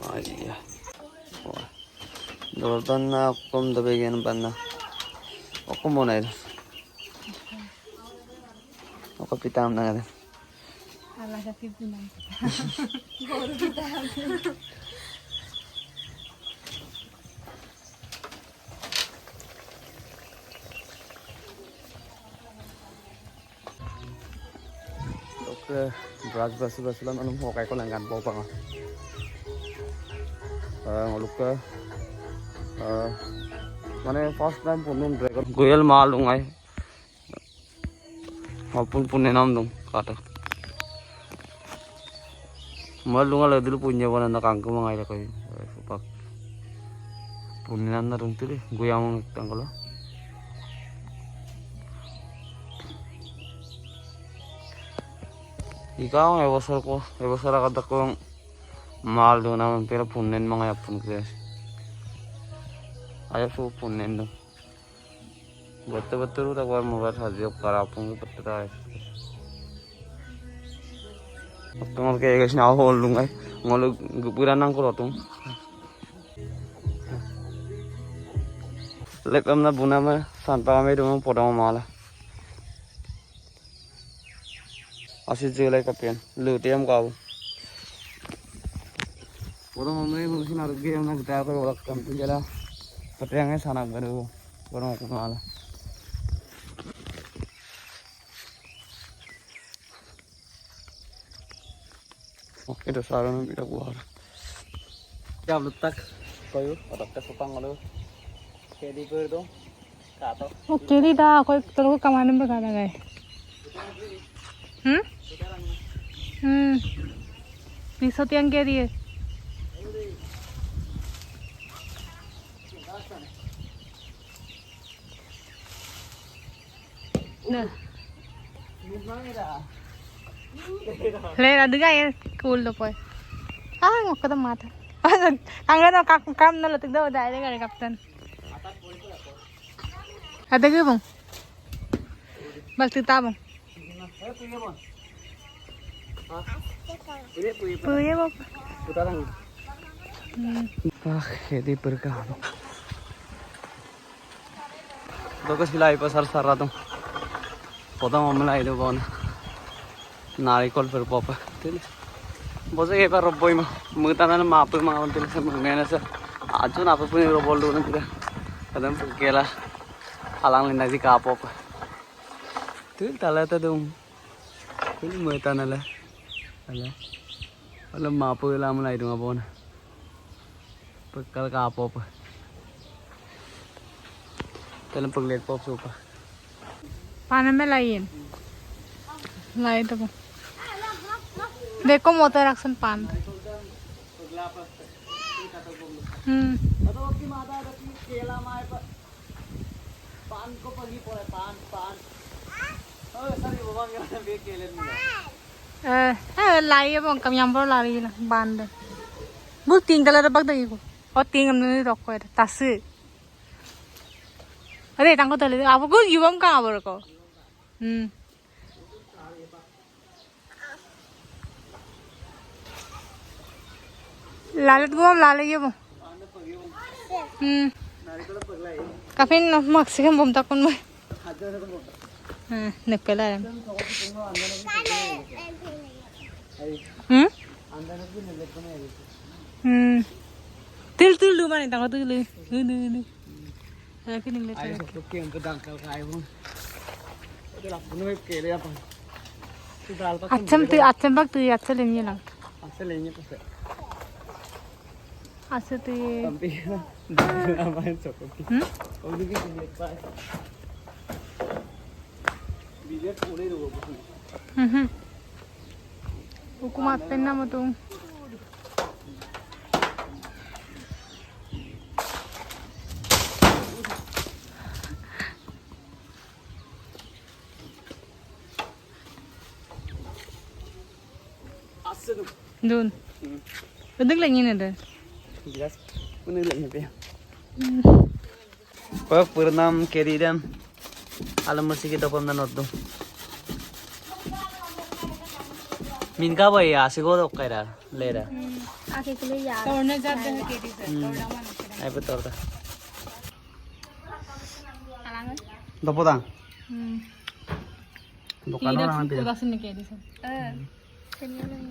Iya. Wah. Dorton na kum da bigyan pa na. Ako muna ito. Ako pitam na nga. Ala ka pipinan. Brush bas lang anong hukay ko lang ganpo pa nga. Ngaluk ke mana first time punung dragon goyal malung ay apun punya nam dong kata malung ala dulu punya wana nak angku mangai lah kau supak punya na dong tu deh goyang tanggal ikaw ebosar kata ko mal do naman pero punnen mga yapon ko ayaw so punnen do betul tak war mobile haji karapong ko patra tungol kayak guys na holung ay ngolog gupuran nang ko rotong lepam na buna ma sanpa kami do podang mala asyik jelai kapian lutiam kau orang orang ini mungkin harus game nak kita apa orang kampung jalan petriangnya sana baru orang aku malah oke dah saran kita keluar jam letak kayu otak kesepang lalu kedi berdong kata oke di dah aku terus kemana berkata guys bisa tiang kedi nah lera juga ya cool tuh boy nggak ketemu mata angin no kam na lutik daw dahil dari kapten ada ke bang bakti tabung punya bang putaran खेती पर का तो कुछ लाई पर sir रहा तुम पता मम्मला इधर कौन नारिकल पर पापा ठीक है बस ये पर रोबोई में मुझे ना माप में मांगते हैं सब मैंने से आज जो ना पर पुनी रोबोल दो ना किधर कदम केला हालांकि लेना जी का पापा ठीक ताला तो तुम ठीक मुझे ना ले मतलब माप में लाम लाई दूँगा बोन कल का पॉप चल पगलेट पॉप सोपा पानी में लाइन लाई तो देखो मोटर एक्शन पान पान को पगी पड़े पान सॉरी बाबा मेरा बे केले लाई है बंग कम यहाँ पर लाई ना बांध बुल तीन कलर बग दे को और तीन हमने रखो है तासे अरे तंगो तले आप को युवम कहाँ पर को लालत को हम लाले ये वो काफी मैक्सिमम बम तक उनमें निकला है तिल दू माने तंगो तिल कि निकले आई सब लोग के उनको दंकल खाए वो तो लापन में केले अपन तो दाल पर अच्छम बक तू अच्छा लेनी ना अच्छा लेंगे तो से अच्छा तो ये तंपी दाल हमारे चोकोटी और भी किसी एक बार बीजे पूरे रोग हुकूमत पे ना मत Dun. Udah lagi nih deh. Jelas, udah lagi nih. Pak Purnam Keridam, alam masih kita pernah nonton. Min ka ba ya? Siguro okay ra, lera. आके के लिए यार तोड़ने जाते हैं केटी से तोड़ना मन Ay betul dah. alangan Dopo dah. Tidak Bukan orang ambil. udah sini keटी से kenya lang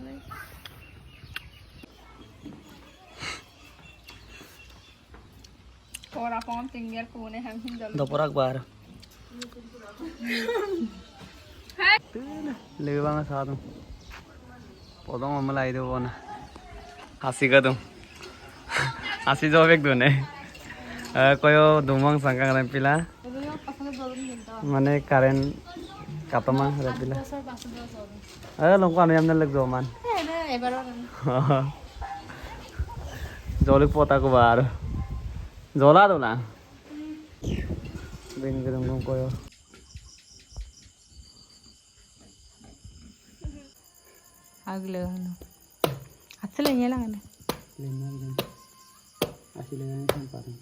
और आप हम tinggal पुणे हम Hindal Dopo akbar. Lebih banget satu. Potong mulai itu pun. Asik kan? Asik jawab ek dua koyo dumang sangkang rempila. Mana karen kata mah rempila. Longkang ayam nalek zaman. Jolik pota ko baru. Jola tuh lah. Bin gedung koyo. aglo ano asal niya lang ano Asli lagi sampai.